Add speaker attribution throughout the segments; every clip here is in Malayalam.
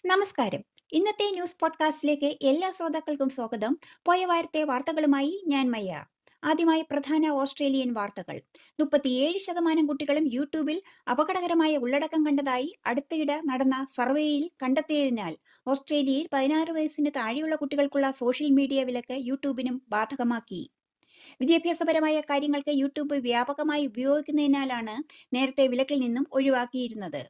Speaker 1: നമസ്കാരം. ഇന്നത്തെ ന്യൂസ് പോഡ്കാസ്റ്റിലേക്ക് എല്ലാ ശ്രോതാക്കൾക്കും സ്വാഗതം. പോയ വാരത്തെ വാർത്തകളുമായി ഞാൻ മയ്യ. ആദ്യമായി പ്രധാന ഓസ്ട്രേലിയൻ വാർത്തകൾ. 37% കുട്ടികളും യൂട്യൂബിൽ അപകടകരമായ ഉള്ളടക്കം കണ്ടതായി അടുത്തിടെ നടന്ന സർവേയിൽ കണ്ടെത്തിയതിനാൽ ഓസ്ട്രേലിയയിൽ 16 വയസ്സിന് താഴെയുള്ള കുട്ടികൾക്കുള്ള സോഷ്യൽ മീഡിയ വിലക്ക് യൂട്യൂബിനും ബാധകമാക്കി. വിദ്യാഭ്യാസപരമായ കാര്യങ്ങൾക്ക് യൂട്യൂബ് വ്യാപകമായി ഉപയോഗിക്കുന്നതിനാലാണ് നേരത്തെ വിലക്കിൽ നിന്നും ഒഴിവാക്കിയിരുന്നത്.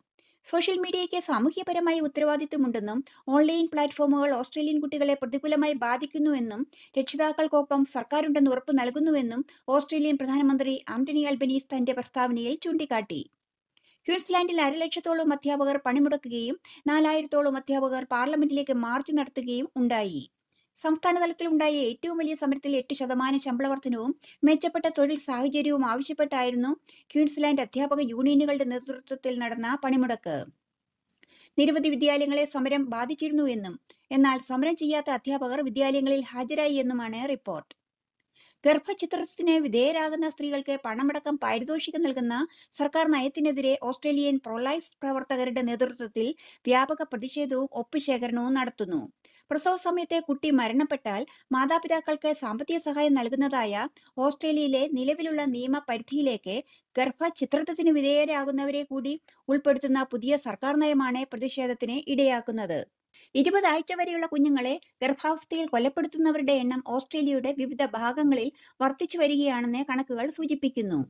Speaker 1: സോഷ്യൽ മീഡിയയ്ക്ക് സാമൂഹ്യപരമായ ഉത്തരവാദിത്വമുണ്ടെന്നും ഓൺലൈൻ പ്ലാറ്റ്ഫോമുകൾ ഓസ്ട്രേലിയൻ കുട്ടികളെ പ്രതികൂലമായി ബാധിക്കുന്നുവെന്നും രക്ഷിതാക്കൾക്കൊപ്പം സർക്കാരുണ്ടെന്ന് ഉറപ്പ് നൽകുന്നുവെന്നും ഓസ്ട്രേലിയൻ പ്രധാനമന്ത്രി ആന്റണി അൽബനീസ് തന്റെ പ്രസ്താവനയിൽ ചൂണ്ടിക്കാട്ടി. ക്വീൻസ്ലാൻഡിൽ 1,00,000-ഓളം അധ്യാപകർ പണിമുടക്കുകയും 4,000-ഓളം അധ്യാപകർ പാർലമെന്റിലേക്ക് മാർച്ച് നടത്തുകയും ഉണ്ടായി. സംസ്ഥാന തലത്തിൽ ഉണ്ടായ ഏറ്റവും വലിയ സമരത്തിൽ 8% ശമ്പള വർധനവും മെച്ചപ്പെട്ട തൊഴിൽ സാഹചര്യവും ആവശ്യപ്പെട്ടായിരുന്നു ക്വീൻസ്ലാൻഡ് അധ്യാപക യൂണിയനുകളുടെ നേതൃത്വത്തിൽ നടന്ന പണിമുടക്ക്. നിരവധി വിദ്യാലയങ്ങളെ സമരം ബാധിച്ചിരുന്നുവെന്നും എന്നാൽ സമരം ചെയ്യാത്ത അധ്യാപകർ വിദ്യാലയങ്ങളിൽ ഹാജരായി എന്നുമാണ് റിപ്പോർട്ട്. ഗർഭചിത്രത്തിന് വിധേയരാകുന്ന സ്ത്രീകൾക്ക് പണമടക്കം പാരിതോഷികം നൽകുന്ന സർക്കാർ നയത്തിനെതിരെ ഓസ്ട്രേലിയൻ പ്രൊലൈഫ് പ്രവർത്തകരുടെ നേതൃത്വത്തിൽ വ്യാപക പ്രതിഷേധവും ഒപ്പുശേഖരണവും നടത്തുന്നു. പ്രസവ സമയത്തെ കുട്ടി മരണപ്പെട്ടാൽ മാതാപിതാക്കൾക്ക് സാമ്പത്തിക സഹായം നൽകുന്നതായ ഓസ്ട്രേലിയയിലെ നിലവിലുള്ള നിയമ പരിധിയിലേക്ക് ഗർഭചിത്രത്തിന് വിധേയരാകുന്നവരെ കൂടി ഉൾപ്പെടുത്തുന്ന പുതിയ സർക്കാർ നയമാണ് പ്രതിഷേധത്തിന് ഇടയാക്കുന്നത്. 20 ആഴ്ച വരെയുള്ള കുഞ്ഞുങ്ങളെ ഗർഭാവസ്ഥയിൽ കൊലപ്പെടുത്തുന്നവരുടെ എണ്ണം ഓസ്ട്രേലിയയുടെ വിവിധ ഭാഗങ്ങളിൽ വർദ്ധിച്ചു വരികയാണെന്ന് കണക്കുകൾ സൂചിപ്പിക്കുന്നു.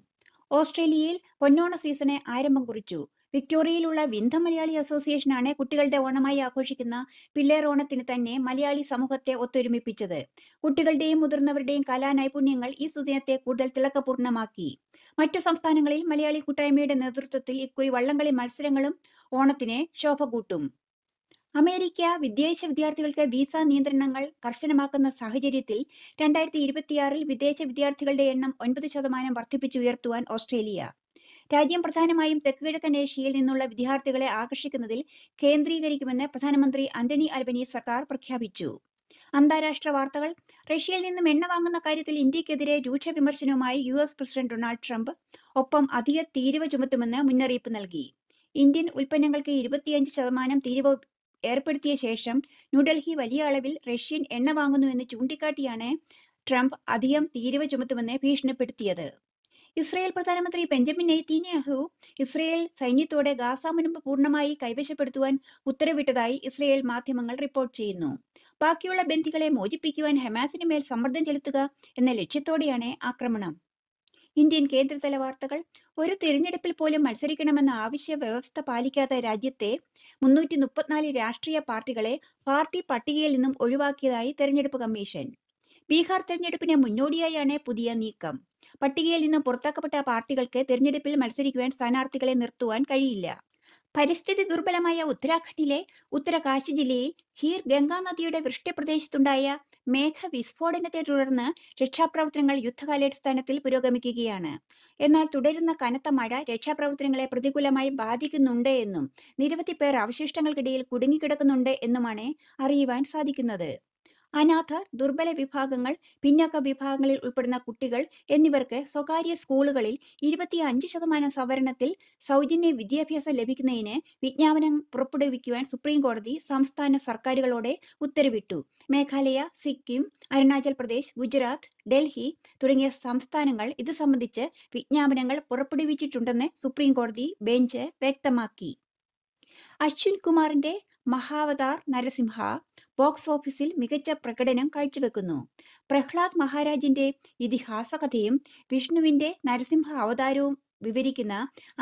Speaker 1: ഓസ്ട്രേലിയയിൽ പൊന്നോണ സീസണ് ആരംഭം കുറിച്ചു. വിക്ടോറിയയിലുള്ള വിന്ധ മലയാളി അസോസിയേഷനാണ് കുട്ടികളുടെ ഓണമായി ആഘോഷിക്കുന്ന പിള്ളേരോണത്തിന് തന്നെ മലയാളി സമൂഹത്തെ ഒത്തൊരുമിപ്പിച്ചത്. കുട്ടികളുടെയും മുതിർന്നവരുടെയും കലാനൈപുണ്യങ്ങൾ ഈ സുദിനത്തെ കൂടുതൽ തിളക്കപൂർണമാക്കി. മറ്റു സംസ്ഥാനങ്ങളിൽ മലയാളി കൂട്ടായ്മയുടെ നേതൃത്വത്തിൽ ഇക്കുറി വള്ളംകളി മത്സരങ്ങളും ഓണത്തിന് ശോഭ കൂട്ടും. അമേരിക്ക വിദേശ വിദ്യാർത്ഥികൾക്ക് വിസ നിയന്ത്രണങ്ങൾ കർശനമാക്കുന്ന സാഹചര്യത്തിൽ 2026 വിദേശ വിദ്യാർത്ഥികളുടെ എണ്ണം 9% വർദ്ധിപ്പിച്ചുയർത്തുവാൻ ഓസ്ട്രേലിയ. രാജ്യം പ്രധാനമായും തെക്കുകിഴക്കൻ ഏഷ്യയിൽ നിന്നുള്ള വിദ്യാർത്ഥികളെ ആകർഷിക്കുന്നതിൽ കേന്ദ്രീകരിക്കുമെന്ന് പ്രധാനമന്ത്രി ആന്റണി അൽബനീസ് സർക്കാർ പ്രഖ്യാപിച്ചു. അന്താരാഷ്ട്ര വാർത്തകൾ. റഷ്യയിൽ നിന്നും എണ്ണ വാങ്ങുന്ന കാര്യത്തിൽ ഇന്ത്യക്കെതിരെ രൂക്ഷ വിമർശനവുമായി US പ്രസിഡന്റ് ഡൊണാൾഡ് ട്രംപ്. ഒപ്പം അധിക തീരുവ ചുമത്തുമെന്ന് മുന്നറിയിപ്പ് നൽകി. ഇന്ത്യൻ ഉൽപ്പന്നങ്ങൾക്ക് 25% തീരുവ ഏർപ്പെടുത്തിയ ശേഷം ന്യൂഡൽഹി വലിയ അളവിൽ റഷ്യൻ എണ്ണ വാങ്ങുന്നുവെന്ന് ചൂണ്ടിക്കാട്ടിയാണ് ട്രംപ് അധികം തീരുവ ചുമത്തുമെന്ന് ഭീഷണിപ്പെടുത്തിയത്. ഇസ്രയേൽ പ്രധാനമന്ത്രി ബെഞ്ചമിൻ നെതന്യാഹു ഇസ്രയേൽ സൈന്യത്തോടെ ഗാസ മുനമ്പ് പൂർണ്ണമായി കൈവശപ്പെടുത്തുവാൻ ഉത്തരവിട്ടതായി ഇസ്രയേൽ മാധ്യമങ്ങൾ റിപ്പോർട്ട് ചെയ്യുന്നു. ബാക്കിയുള്ള ബന്ദികളെ മോചിപ്പിക്കുവാൻ ഹമാസിന് മേൽ സമ്മർദ്ദം ചെലുത്തുക എന്ന ലക്ഷ്യത്തോടെയാണ് ആക്രമണം. ഇന്ത്യൻ കേന്ദ്രതല വാർത്തകൾ. ഒരു തിരഞ്ഞെടുപ്പിൽ പോലും മത്സരിക്കണമെന്ന ആവശ്യ വ്യവസ്ഥ പാലിക്കാത്ത രാജ്യത്തെ 334 രാഷ്ട്രീയ പാർട്ടികളെ പാർട്ടി പട്ടികയിൽ നിന്നും ഒഴിവാക്കിയതായി തെരഞ്ഞെടുപ്പ് കമ്മീഷൻ. ബീഹാർ തെരഞ്ഞെടുപ്പിന് മുന്നോടിയായാണ് പുതിയ നീക്കം. പട്ടികയിൽ നിന്നും പുറത്താക്കപ്പെട്ട പാർട്ടികൾക്ക് തെരഞ്ഞെടുപ്പിൽ മത്സരിക്കുവാൻ സ്ഥാനാർത്ഥികളെ നിർത്തുവാൻ കഴിയില്ല. പരിസ്ഥിതി ദുർബലമായ ഉത്തരാഖണ്ഡിലെ ഉത്തരകാശി ജില്ലയിൽ ഖീർ ഗംഗാ നദിയുടെ വൃഷ്ടിപ്രദേശത്തുണ്ടായ മേഘവിസ്ഫോടനത്തെ തുടർന്ന് രക്ഷാപ്രവർത്തനങ്ങൾ യുദ്ധകാലാടിസ്ഥാനത്തിൽ പുരോഗമിക്കുകയാണ്. എന്നാൽ തുടരുന്ന കനത്ത മഴ രക്ഷാപ്രവർത്തനങ്ങളെ പ്രതികൂലമായി ബാധിക്കുന്നുണ്ട് എന്നും നിരവധി പേർ അവശിഷ്ടങ്ങൾക്കിടയിൽ കുടുങ്ങിക്കിടക്കുന്നുണ്ട് എന്നുമാണ് അറിയുവാൻ സാധിക്കുന്നത്. അനാഥർ, ദുർബല വിഭാഗങ്ങൾ, പിന്നാക്ക വിഭാഗങ്ങളിൽ ഉൾപ്പെടുന്ന കുട്ടികൾ എന്നിവർക്ക് സ്വകാര്യ സ്കൂളുകളിൽ 25% സംവരണത്തിൽ സൗജന്യ വിദ്യാഭ്യാസം ലഭിക്കുന്നതിന് വിജ്ഞാപനം പുറപ്പെടുവിക്കുവാൻ സുപ്രീം കോടതി സംസ്ഥാന സർക്കാരുകളോട് ഉത്തരവിട്ടു. മേഘാലയ, സിക്കിം, അരുണാചൽ പ്രദേശ്, ഗുജറാത്ത്, ഡൽഹി തുടങ്ങിയ സംസ്ഥാനങ്ങൾ ഇത് സംബന്ധിച്ച് വിജ്ഞാപനങ്ങൾ പുറപ്പെടുവിച്ചിട്ടുണ്ടെന്ന് സുപ്രീം കോടതി ബെഞ്ച് വ്യക്തമാക്കി. അശ്വിൻ കുമാറിന്റെ മഹാവതാർ നരസിംഹ ബോക്സ് ഓഫീസിൽ മികച്ച പ്രകടനം കാഴ്ചവെക്കുന്നു. പ്രഹ്ലാദ് മഹാരാജിന്റെ ഇതിഹാസ കഥയും വിഷ്ണുവിന്റെ നരസിംഹ അവതാരവും വിവരിക്കുന്ന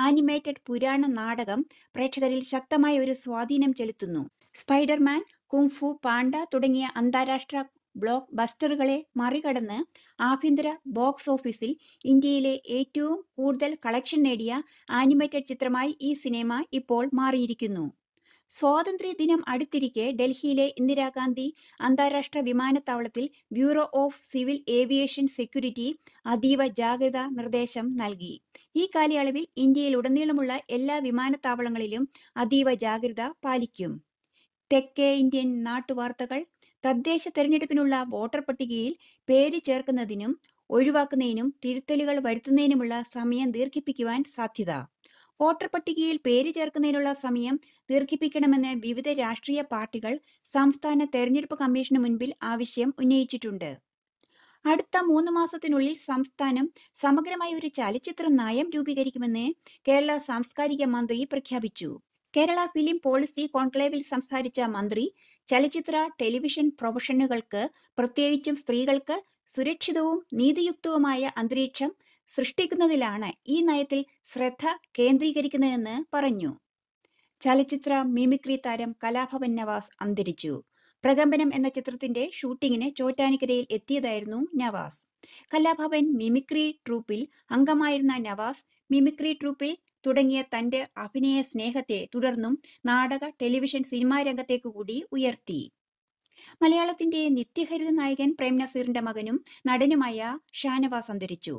Speaker 1: ആനിമേറ്റഡ് പുരാണ നാടകം പ്രേക്ഷകരിൽ ശക്തമായ ഒരു സ്വാധീനം ചെലുത്തുന്നു. സ്പൈഡർമാൻ, കുങ്ഫു പാണ്ട തുടങ്ങിയ അന്താരാഷ്ട്ര ബ്ലോക്ക് ബസ്റ്ററുകളെ മറികടന്ന് ആഭ്യന്തര ബോക്സ് ഓഫീസിൽ ഇന്ത്യയിലെ ഏറ്റവും കൂടുതൽ കളക്ഷൻ നേടിയ ആനിമേറ്റഡ് ചിത്രമായി ഈ സിനിമ ഇപ്പോൾ മാറിയിരിക്കുന്നു. സ്വാതന്ത്ര്യ ദിനം അടുത്തിരിക്കെ ഡൽഹിയിലെ ഇന്ദിരാഗാന്ധി അന്താരാഷ്ട്ര വിമാനത്താവളത്തിൽ bureau of civil aviation security അതീവ ജാഗ്രതാ നിർദ്ദേശം നൽകി. ഈ കാലയളവിൽ ഇന്ത്യയിലുടനീളമുള്ള എല്ലാ വിമാനത്താവളങ്ങളിലും അതീവ ജാഗ്രത പാലിക്കും. തെക്കേ ഇന്ത്യൻ നാട്ടുവാർത്തകൾ. തദ്ദേശ തെരഞ്ഞെടുപ്പിനുള്ള വോട്ടർ പട്ടികയിൽ പേര് ചേർക്കുന്നതിനും ഒഴിവാക്കുന്നതിനും തിരുത്തലുകൾ വരുത്തുന്നതിനുമുള്ള സമയം ദീർഘിപ്പിക്കുവാൻ സാധ്യത. വോട്ടർ പട്ടികയിൽ പേര് ചേർക്കുന്നതിനുള്ള സമയം ദീർഘിപ്പിക്കണമെന്ന് വിവിധ രാഷ്ട്രീയ പാർട്ടികൾ സംസ്ഥാന തെരഞ്ഞെടുപ്പ് കമ്മീഷന് മുൻപിൽ ആവശ്യം ഉന്നയിച്ചിട്ടുണ്ട്. അടുത്ത 3 മാസത്തിനുള്ളിൽ സംസ്ഥാനം സമഗ്രമായ ഒരു ചലച്ചിത്ര നയം രൂപീകരിക്കുമെന്ന് കേരള സാംസ്കാരിക മന്ത്രി പ്രഖ്യാപിച്ചു. കേരള ഫിലിം പോളിസി കോൺക്ലേവിൽ സംസാരിച്ച മന്ത്രി, ചലച്ചിത്ര ടെലിവിഷൻ പ്രൊഫഷനുകൾക്ക്, പ്രത്യേകിച്ചും സ്ത്രീകൾക്ക് സുരക്ഷിതവും നീതിയുക്തവുമായ അന്തരീക്ഷം സൃഷ്ടിക്കുന്നതിലാണ് ഈ നയത്തിൽ ശ്രദ്ധ കേന്ദ്രീകരിക്കുന്നതെന്ന് പറഞ്ഞു. ചലച്ചിത്ര മിമിക്രി താരം കലാഭവൻ നവാസ് അന്തരിച്ചു. പ്രകമ്പനം എന്ന ചിത്രത്തിന്റെ ഷൂട്ടിങ്ങിന് ചോറ്റാനിക്കരയിൽ എത്തിയതായിരുന്നു നവാസ്. കലാഭവൻ മിമിക്രി ട്രൂപ്പിൽ അംഗമായിരുന്ന നവാസ് മിമിക്രി ട്രൂപ്പിൽ തുടങ്ങിയ തന്റെ അഭിനയ സ്നേഹത്തെ തുടർന്നും നാടക, ടെലിവിഷൻ, സിനിമാ രംഗത്തേക്ക് കൂടി ഉയർത്തി. മലയാളത്തിന്റെ നിത്യഹരിത നായകൻ പ്രേം നസീറിന്റെ മകനും നടനുമായ ഷാനവാസ് അന്തരിച്ചു.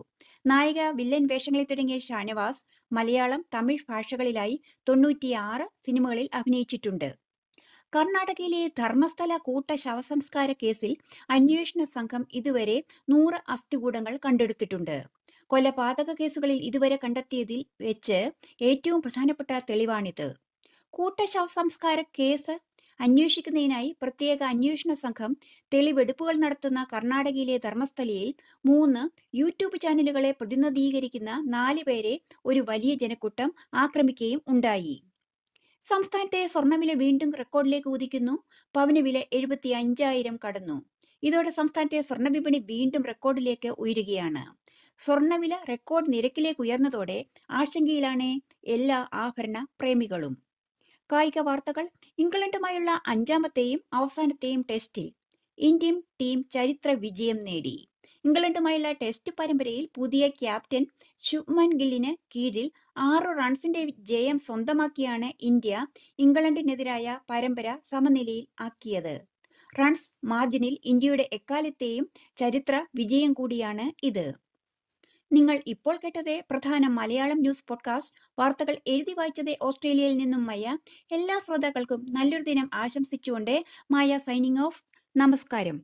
Speaker 1: നായിക, വില്ലൻ വേഷങ്ങളിൽ തുടങ്ങിയ ഷാനവാസ് മലയാളം, തമിഴ് ഭാഷകളിലായി 96 സിനിമകളിൽ അഭിനയിച്ചിട്ടുണ്ട്. കർണാടകയിലെ ധർമ്മസ്ഥല കൂട്ട ശവസംസ്കാര കേസിൽ അന്വേഷണ സംഘം ഇതുവരെ 100 അസ്ഥികൂടങ്ങൾ കണ്ടെടുത്തിട്ടുണ്ട്. കൊലപാതക കേസുകളിൽ ഇതുവരെ കണ്ടെത്തിയതിൽ വെച്ച് ഏറ്റവും പ്രധാനപ്പെട്ട തെളിവാണിത്. കൂട്ട ശവസംസ്കാര കേസ് അന്വേഷിക്കുന്നതിനായി പ്രത്യേക അന്വേഷണ സംഘം തെളിവെടുപ്പുകൾ നടത്തുന്ന കർണാടകയിലെ ധർമ്മസ്ഥലയിൽ 3 യൂട്യൂബ് ചാനലുകളെ പ്രതിനിധീകരിക്കുന്ന 4 പേരെ ഒരു വലിയ ജനക്കൂട്ടം ആക്രമിക്കുകയും ഉണ്ടായി. സംസ്ഥാനത്തെ സ്വർണ്ണവില വീണ്ടും റെക്കോർഡിലേക്ക് കുതിക്കുന്നു. പവന് വില 75,000 കടന്നു. ഇതോടെ സംസ്ഥാനത്തെ സ്വർണ്ണ വിപണി വീണ്ടും റെക്കോർഡിലേക്ക് ഉയരുകയാണ്. സ്വർണ്ണവില റെക്കോർഡ് നിരക്കിലേക്ക് ഉയർന്നതോടെ ആശങ്കയിലാണ് എല്ലാ ആഭരണ പ്രേമികളും. കായിക വാർത്തകൾ. ഇംഗ്ലണ്ടുമായുള്ള 5ാമത്തെയും അവസാനത്തെയും ടെസ്റ്റിൽ ഇന്ത്യൻ ടീം ചരിത്ര വിജയം നേടി. ഇംഗ്ലണ്ടുമായുള്ള ടെസ്റ്റ് പരമ്പരയിൽ പുതിയ ക്യാപ്റ്റൻ ശുഭ്മൻ ഗില്ലിന് കീഴിൽ 6 റൺസിന്റെ ജയം സ്വന്തമാക്കിയാണ് ഇന്ത്യ ഇംഗ്ലണ്ടിനെതിരായ പരമ്പര സമനിലയിൽ ആക്കിയത്. റൺസ് മാർജിനിൽ ഇന്ത്യയുടെ എക്കാലത്തെയും ചരിത്ര വിജയം കൂടിയാണ് ഇത്. നിങ്ങൾ ഇപ്പോൾ കേട്ടത് പ്രധാന മലയാളം ന്യൂസ് പോഡ്കാസ്റ്റ്. വാർത്തകൾ എഴുതി വായിച്ചത് ഓസ്ട്രേലിയയിൽ നിന്നും മയ. എല്ലാ ശ്രോതാക്കൾക്കും നല്ലൊരു ദിനം ആശംസിച്ചുകൊണ്ട് മായ സൈനിങ് ഓഫ്. നമസ്കാരം.